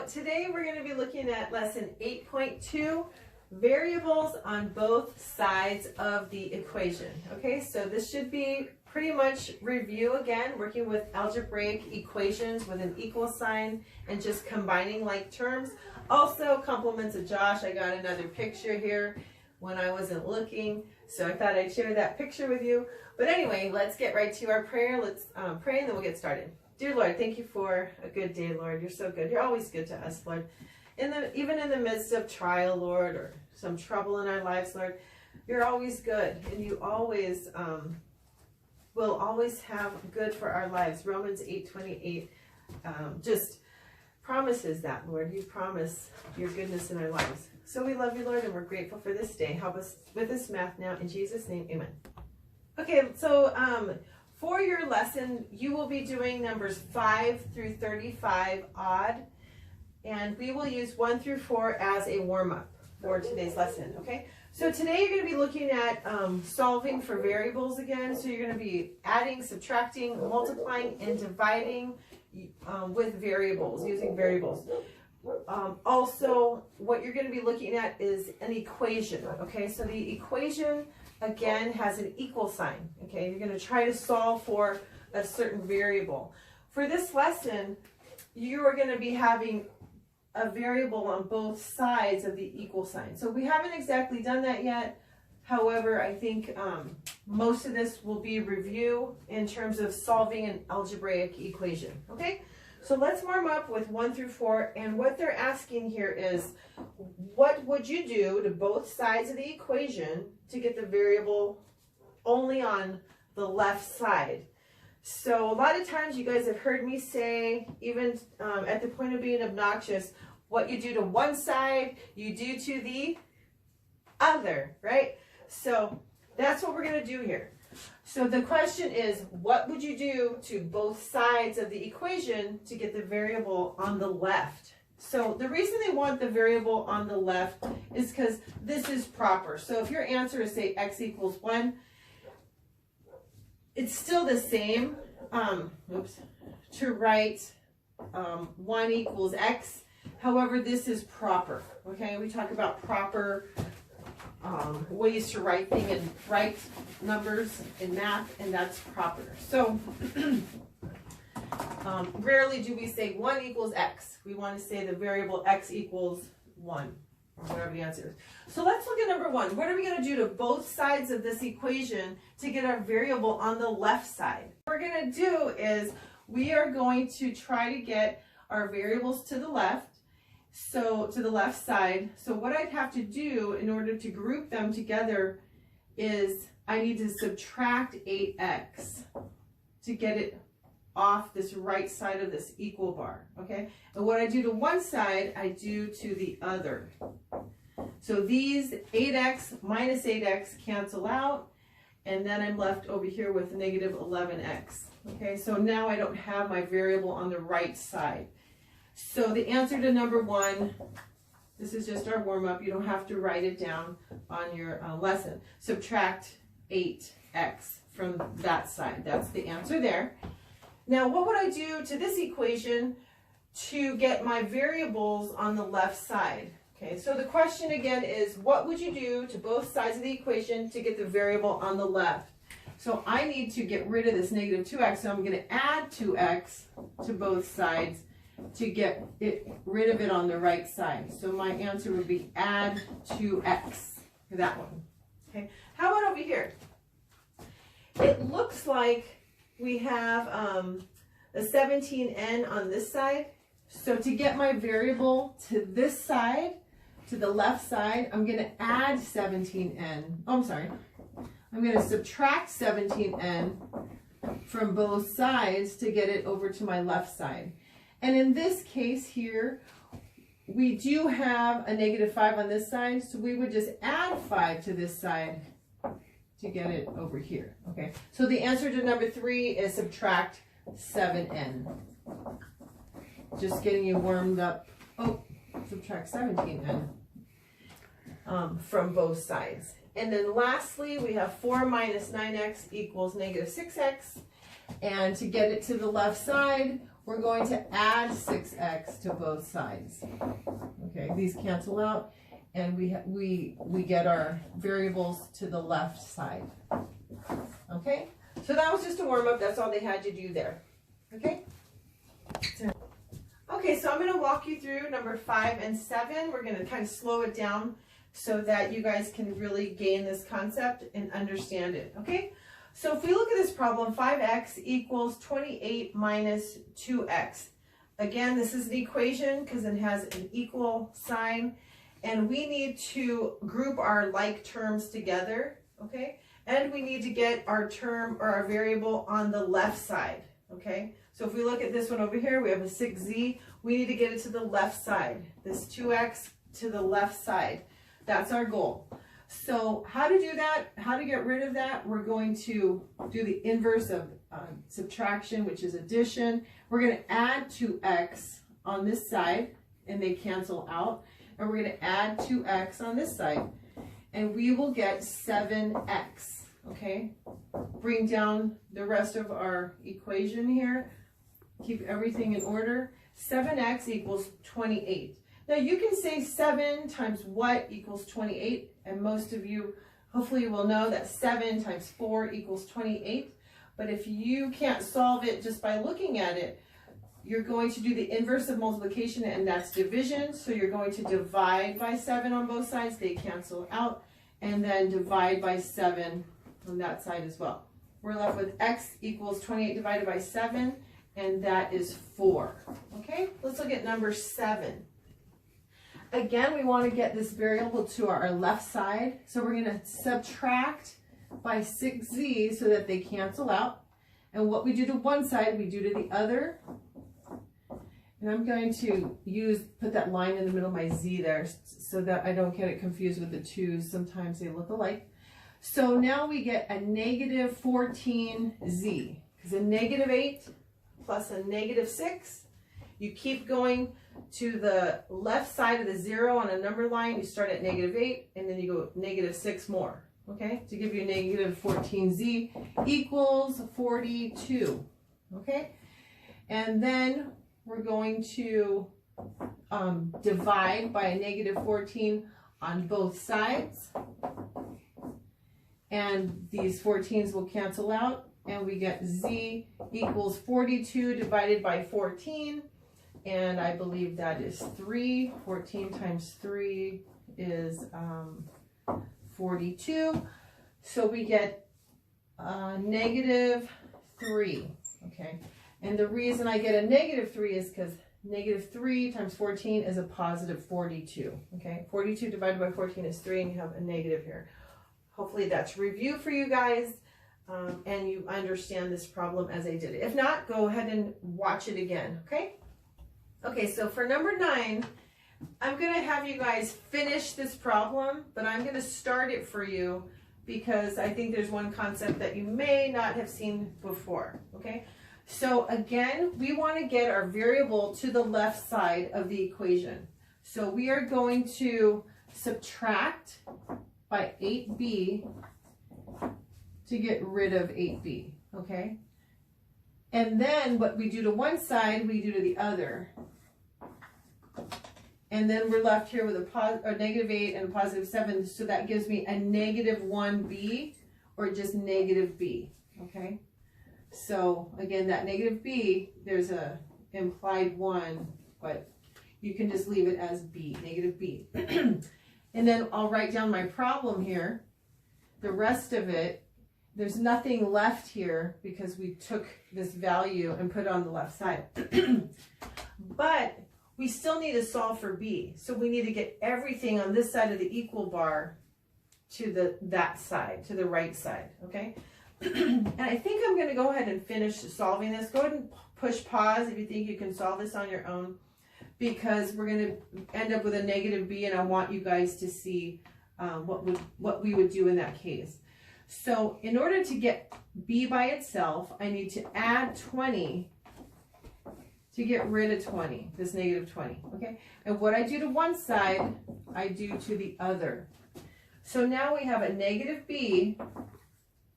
today we're going to be looking at lesson 8.2, variables on both sides of the equation. Okay, so this should be pretty much review again, working with algebraic equations with an equal sign and just combining like terms. Also, compliments of Josh. I got another picture here when I wasn't looking, so I thought I'd share that picture with you. But anyway, let's get right to our prayer. Let's pray and then we'll get started. Dear Lord, thank you for a good day, Lord. You're so good. You're always good to us, Lord. Even in the midst of trial, Lord, or some trouble in our lives, Lord, you're always good, and you always will always have good for our lives. Romans 8:28 just promises that, Lord. You promise your goodness in our lives. So we love you, Lord, and we're grateful for this day. Help us with this math now. In Jesus' name, amen. Okay, so for your lesson, you will be doing numbers 5 through 35 odd, and we will use 1 through 4 as a warm-up for today's lesson, okay? So today you're going to be looking at solving for variables again. So you're going to be adding, subtracting, multiplying, and dividing with variables, using variables. Also, what you're going to be looking at is an equation, okay? So the equation, again, has an equal sign, okay? You're going to try to solve for a certain variable. For this lesson, you are going to be having a variable on both sides of the equal sign. So we haven't exactly done that yet. However, I think most of this will be review in terms of solving an algebraic equation, okay? So let's warm up with 1 through 4, and what they're asking here is, what would you do to both sides of the equation to get the variable only on the left side? So a lot of times you guys have heard me say, even at the point of being obnoxious, what you do to one side, you do to the other, right? So that's what we're going to do here. So the question is, what would you do to both sides of the equation to get the variable on the left? So the reason they want the variable on the left is because this is proper. So if your answer is, say, x equals 1, it's still the same to write 1 equals x. However, this is proper, okay? We talk about proper ways to write things and write numbers in math, and that's proper. So rarely do we say 1 equals x. We want to say the variable x equals 1, or whatever the answer is. So let's look at number 1. What are we going to do to both sides of this equation to get our variable on the left side? What we're going to do is we are going to try to get our variables to the left. So to the left side. So what I'd have to do in order to group them together is I need to subtract 8x to get it off this right side of this equal bar, okay? And what I do to one side, I do to the other. So these 8x minus 8x cancel out, and then I'm left over here with negative 11x, okay? So now I don't have my variable on the right side. So the answer to number 1, this is just our warm-up. You don't have to write it down on your lesson. Subtract 8x from that side. That's the answer there. Now, what would I do to this equation to get my variables on the left side? Okay, so the question again is, what would you do to both sides of the equation to get the variable on the left? So I need to get rid of this negative 2x, so I'm going to add 2x to both sides to get rid of it on the right side. So my answer would be add 2x for that one. Okay. How about over here? It looks like we have a 17n on this side. So to get my variable to this side, to the left side, I'm going to add 17n. Oh, I'm sorry. I'm going to subtract 17n from both sides to get it over to my left side. And in this case here, we do have a negative 5 on this side, so we would just add 5 to this side to get it over here, okay? So the answer to number 3 is subtract 7n. Just getting you warmed up. Oh, subtract 17n from both sides. And then lastly, we have 4 minus 9x equals negative 6x. And to get it to the left side, we're going to add 6x to both sides. Okay, these cancel out, and we get our variables to the left side. Okay, so that was just a warm-up. That's all they had to do there. Okay? Okay, so I'm going to walk you through number 5 and 7. We're going to kind of slow it down so that you guys can really gain this concept and understand it. Okay? So if we look at this problem, 5x equals 28 minus 2x. Again, this is an equation because it has an equal sign, and we need to group our like terms together, okay? And we need to get our term or our variable on the left side, okay? So if we look at this one over here, we have a 6z. We need to get it to the left side. This 2x to the left side. That's our goal. So how to do that, how to get rid of that, we're going to do the inverse of subtraction, which is addition. We're going to add 2x on this side, and they cancel out. And we're going to add 2x on this side, and we will get 7x, okay? Bring down the rest of our equation here. Keep everything in order. 7x equals 28. Now you can say 7 times what equals 28, and most of you hopefully will know that 7 times 4 equals 28. But if you can't solve it just by looking at it, you're going to do the inverse of multiplication, and that's division. So you're going to divide by 7 on both sides, they cancel out, and then divide by 7 on that side as well. We're left with x equals 28 divided by 7, and that is 4. Okay, let's look at number 7. Again, we want to get this variable to our left side, so we're going to subtract by 6z so that they cancel out. And what we do to one side, we do to the other. And I'm going to put that line in the middle of my z there so that I don't get it confused with the 2's. Sometimes they look alike. So now we get a negative 14z, because a negative 8 plus a negative 6, you keep going to the left side of the 0 on a number line. You start at negative 8, and then you go negative 6 more, okay, to give you negative 14z equals 42, okay? And then we're going to divide by a negative 14 on both sides, and these 14s will cancel out, and we get z equals 42 divided by 14, and I believe that is 3. 14 times 3 is 42. So we get negative 3, okay? And the reason I get a negative 3 is because negative 3 times 14 is a positive 42, okay? 42 divided by 14 is 3, and you have a negative here. Hopefully that's review for you guys, and you understand this problem as I did it. If not, go ahead and watch it again, okay? Okay, so for number 9, I'm going to have you guys finish this problem, but I'm going to start it for you because I think there's one concept that you may not have seen before, okay? So again, we want to get our variable to the left side of the equation. So we are going to subtract by 8b to get rid of 8b, okay? And then what we do to one side, we do to the other. And then we're left here with a negative 8 and a positive 7, so that gives me a negative 1b, or just negative b, okay? So again, that negative b, there's a implied 1, but you can just leave it as b, negative b. And then I'll write down my problem here. The rest of it, there's nothing left here because we took this value and put it on the left side. But we still need to solve for b. So we need to get everything on this side of the equal bar to that side, to the right side, okay? And I think I'm going to go ahead and finish solving this. Go ahead and push pause if you think you can solve this on your own, because we're going to end up with a negative b, and I want you guys to see what we would do in that case. So in order to get b by itself, I need to add 20 to get rid of 20, this negative 20, okay? And what I do to one side, I do to the other. So now we have a negative b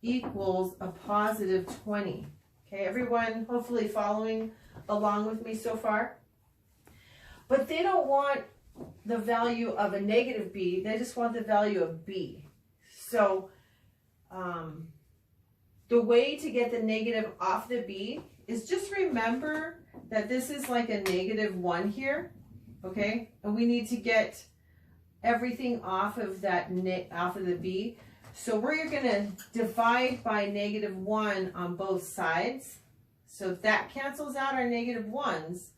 equals a positive 20. Okay, everyone hopefully following along with me so far? But they don't want the value of a negative b, they just want the value of b. So the way to get the negative off the b is just remember that this is like a -1 here, okay? And we need to get everything off of that off of the b. So we're going to divide by -1 on both sides. So that cancels out our -1s.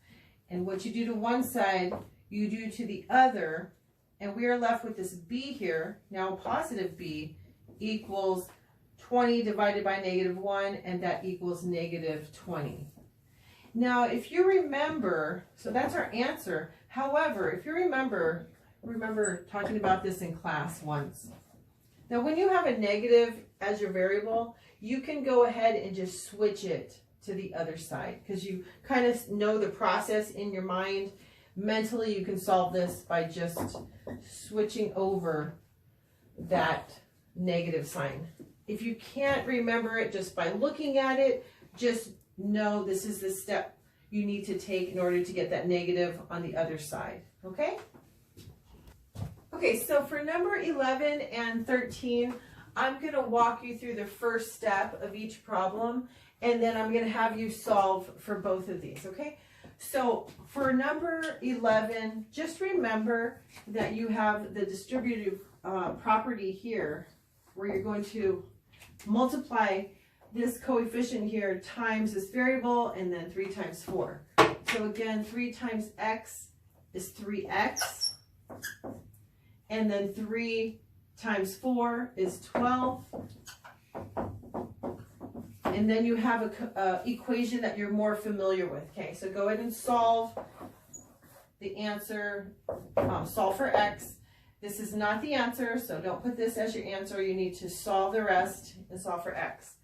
And what you do to one side, you do to the other. And we are left with this b here. Now positive b equals 20 divided by -1, and that equals -20. Now, if you remember, so that's our answer. However, if you remember talking about this in class once. Now, when you have a negative as your variable, you can go ahead and just switch it to the other side because you kind of know the process in your mind. Mentally, you can solve this by just switching over that negative sign. If you can't remember it just by looking at it, just know this is the step you need to take in order to get that negative on the other side, okay? Okay, so for number 11 and 13, I'm going to walk you through the first step of each problem, and then I'm going to have you solve for both of these, okay? So for number 11, just remember that you have the distributive property here, where you're going to multiply this coefficient here times this variable, and then 3 times 4. So again, 3 times x is 3x, and then 3 times 4 is 12. And then you have a equation that you're more familiar with. Okay, so go ahead and solve the answer, solve for x. This is not the answer, so don't put this as your answer. You need to solve the rest and solve for x.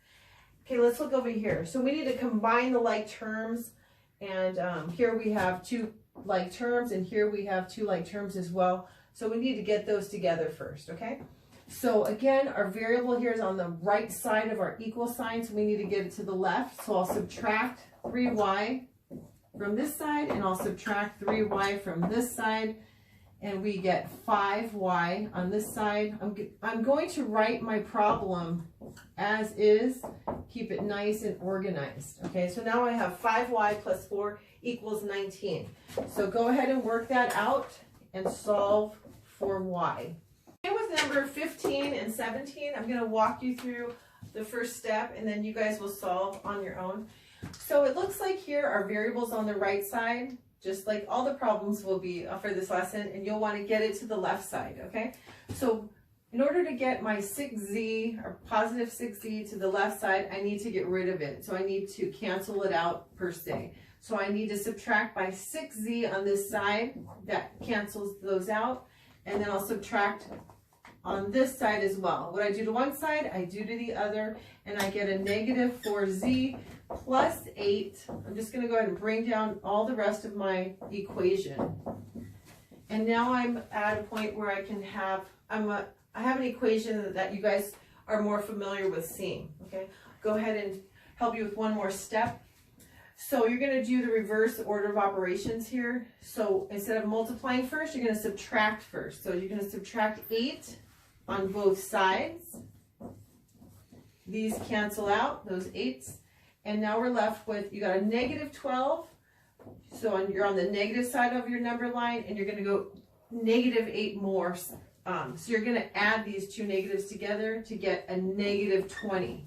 Okay, let's look over here. So we need to combine the like terms, and here we have 2 like terms, and here we have 2 like terms as well. So we need to get those together first, okay? So again, our variable here is on the right side of our equal sign, so we need to get it to the left. So I'll subtract 3y from this side, and I'll subtract 3y from this side, and we get 5y on this side. I'm going to write my problem as is, keep it nice and organized. Okay, so now I have 5y plus 4 equals 19. So go ahead and work that out and solve for y. Okay, with number 15 and 17, I'm going to walk you through the first step, and then you guys will solve on your own. So it looks like here our variables on the right side, just like all the problems will be for this lesson, and you'll want to get it to the left side, okay? So in order to get my 6z, or positive 6z, to the left side, I need to get rid of it. So I need to cancel it out per se. So I need to subtract by 6z on this side. That cancels those out. And then I'll subtract on this side as well. What I do to one side, I do to the other, and I get a negative 4z plus 8. I'm just going to go ahead and bring down all the rest of my equation. And now I'm at a point where I can have, I have an equation that you guys are more familiar with seeing. Okay, go ahead and help you with one more step. So you're going to do the reverse order of operations here. So instead of multiplying first, you're going to subtract first. So you're going to subtract 8 on both sides. These cancel out, those 8s. And now we're left with, you got a negative 12. So you're on the negative side of your number line, and you're going to go negative 8 more. So you're going to add these two negatives together to get a negative 20.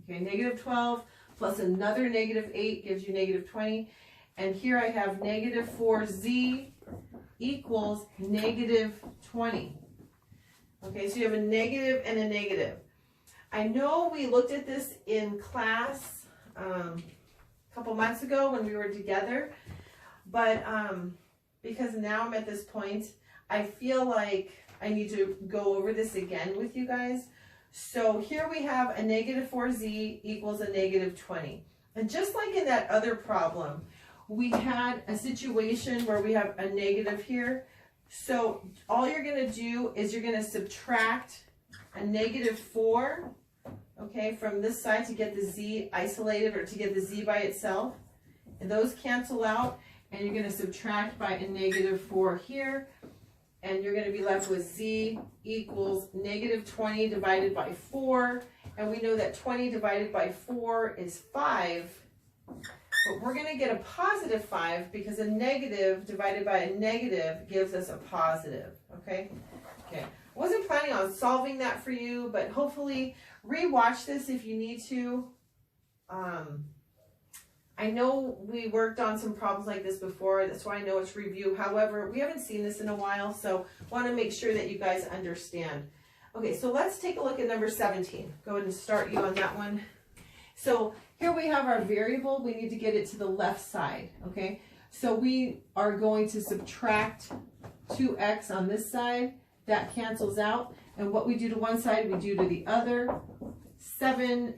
Okay, negative 12 plus another negative 8 gives you negative 20. And here I have negative 4z equals negative 20. Okay, so you have a negative and a negative. I know we looked at this in class a couple months ago when we were together, but because now I'm at this point, I feel like I need to go over this again with you guys. So here we have a negative 4z equals a negative 20. And just like in that other problem, we had a situation where we have a negative here. So all you're going to do is you're going to subtract a negative 4, okay, from this side to get the z isolated, or to get the z by itself. and those cancel out, and you're going to subtract by a -4 here, and you're going to be left with z equals -20 divided by 4, and we know that 20 divided by 4 is 5, but we're going to get a positive 5 because a negative divided by a negative gives us a positive, okay? Okay. I wasn't planning on solving that for you, but hopefully re-watch this if you need to. I know we worked on some problems like this before, that's why I know it's review. However, we haven't seen this in a while, so want to make sure that you guys understand. Okay, so let's take a look at number 17. Go ahead and start you on that one. So here we have our variable. We need to get it to the left side, okay? So we are going to subtract 2x on this side. That cancels out. And what we do to one side, we do to the other. 7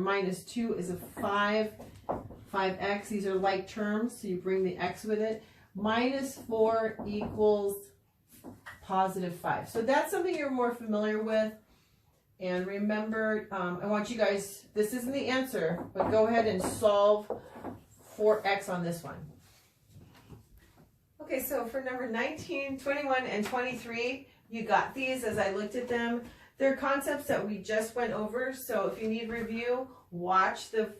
minus 2 is a 5. 5x, these are like terms, so you bring the x with it. -4 equals +5. So that's something you're more familiar with. And remember, I want you guys, this isn't the answer, but go ahead and solve for x on this one. Okay, so for number 19, 21, and 23, you got these as I looked at them. They're concepts that we just went over, so if you need review, watch the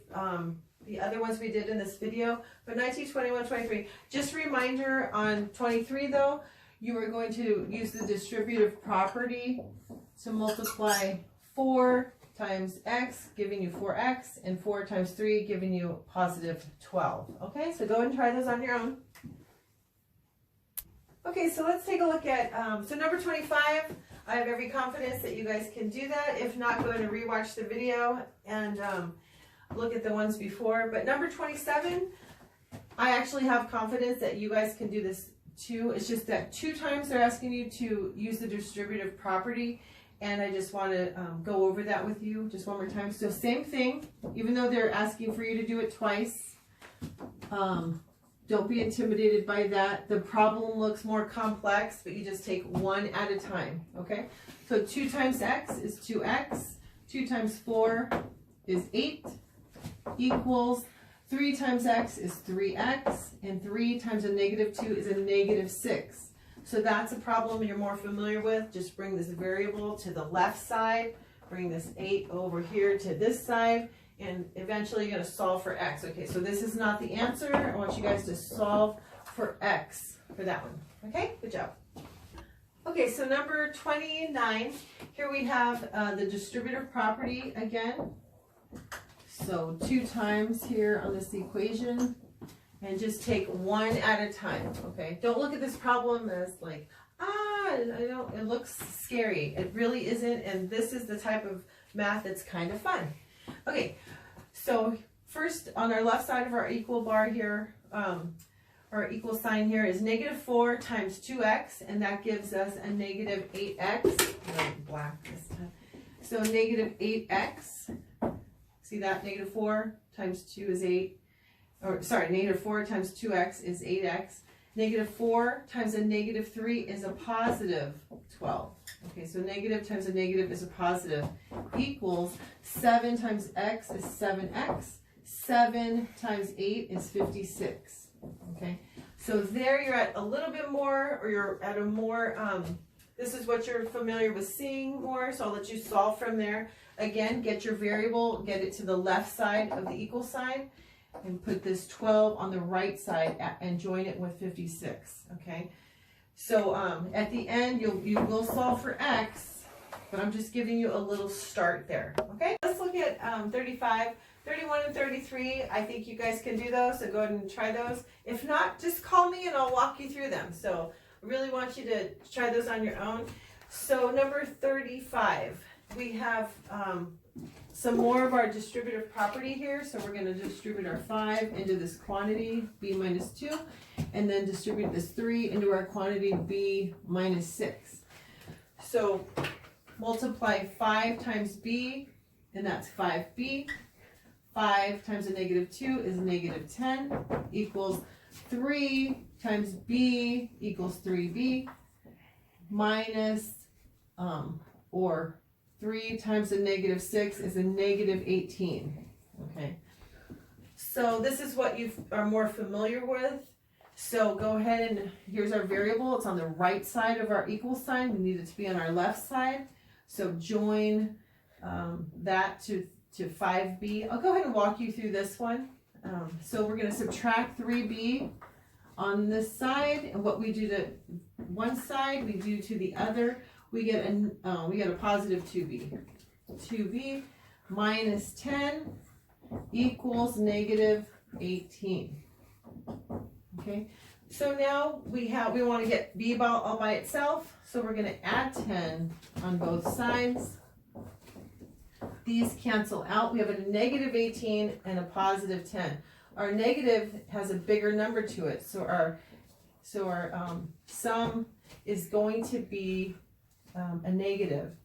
other ones we did in this video. But 19, 21, 23, just a reminder on 23 though, you are going to use the distributive property to multiply 4 times x, giving you 4x, and 4 times 3, giving you +12. Okay, so go ahead and try those on your own. Okay, so let's take a look at, so number 25, I have every confidence that you guys can do that. If not, go ahead and rewatch the video and look at the ones before. But number 27, I actually have confidence that you guys can do this too. It's just that 2 times they're asking you to use the distributive property, and I just want to go over that with you just one more time. So same thing, even though they're asking for you to do it twice, don't be intimidated by that. The problem looks more complex, but you just take one at a time, okay? So 2 times x is 2x, 2 times 4 is 8, equals 3 times x is 3x, and 3 times a -2 is a -6. So that's a problem you're more familiar with. Just bring this variable to the left side, bring this 8 over here to this side, and eventually you're going to solve for x. Okay, so this is not the answer. I want you guys to solve for x for that one. Okay, good job. Okay, so number 29, here we have the distributive property again. So 2 times here on this equation, and just take one at a time, okay? Don't look at this problem as like, it looks scary. It really isn't, and this is the type of math that's kind of fun. Okay, so first on our left side of our equal bar here, our equal sign here is -4 times 2x, and that gives us a -8x. Black this time. So -8x. See that? -4 times 2 is 8. Or sorry, -4 times 2x is 8x. -4 times a -3 is a +12. Okay, so negative times a negative is a positive, equals 7 times x is 7x. 7 times 8 is 56. Okay, so there you're at a little bit more, or you're at a more, this is what you're familiar with seeing more, so I'll let you solve from there. Again, get your variable, get it to the left side of the equal sign, and put this 12 on the right side and join it with 56, okay? So at the end, you will solve for x, but I'm just giving you a little start there, okay? Let's look at 35, 31, and 33. I think you guys can do those, so go ahead and try those. If not, just call me and I'll walk you through them. So I really want you to try those on your own. So number 35, we have some more of our distributive property here. So we're going to distribute our 5 into this quantity, b minus 2, and then distribute this 3 into our quantity, b minus 6. So multiply 5 times b, and that's 5b. 5 times a -2 is -10, equals 3 times b equals 3b, minus, or 3 times a -6 is a -18, okay? So this is what you are more familiar with. So go ahead and here's our variable. It's on the right side of our equal sign. We need it to be on our left side. So join that to 5b. I'll go ahead and walk you through this one. So we're going to subtract 3b on this side, and what we do to one side, we do to the other. We get a positive 2b. 2b minus 10 equals negative 18. Okay, so now we want to get b all by itself, so we're going to add 10 on both sides. These cancel out. We have a negative 18 and a positive 10. Our negative has a bigger number to it, so our sum is going to be a negative.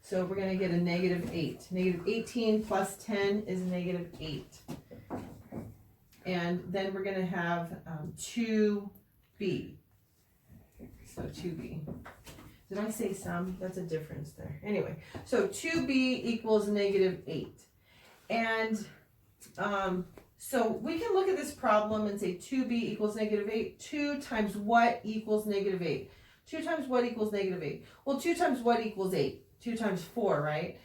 So we're going to get a negative 8. Negative 18 plus 10 is negative 8. And then we're going to have 2b. So 2b. Did I say sum? That's a difference there. Anyway, so 2b equals negative 8. And so we can look at this problem and say 2b equals negative 8. 2 times what equals negative 8? 2 times what equals negative 8? Well, 2 times what equals 8? 2 times 4, right?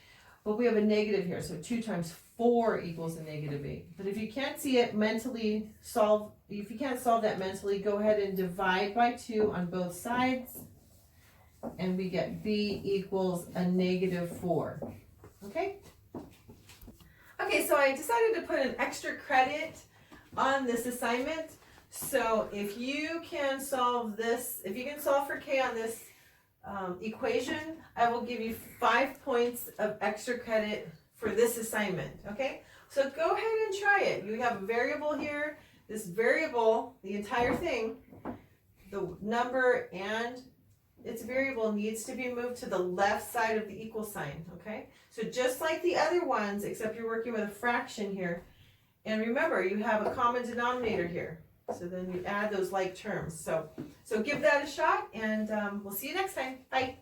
But we have a negative here, so 2 times 4 equals a negative 8. But if you can't see it mentally, if you can't solve that mentally, go ahead and divide by 2 on both sides, and we get b equals a negative 4. Okay? Okay, so I decided to put an extra credit on this assignment. So if you can solve this, if you can solve for k on this equation, I will give you 5 points of extra credit for this assignment, okay? So go ahead and try it. You have a variable here. This variable, the entire thing, the number and its variable needs to be moved to the left side of the equal sign, okay? So just like the other ones, except you're working with a fraction here. And remember, you have a common denominator here. So then you add those like terms. So give that a shot, and we'll see you next time. Bye.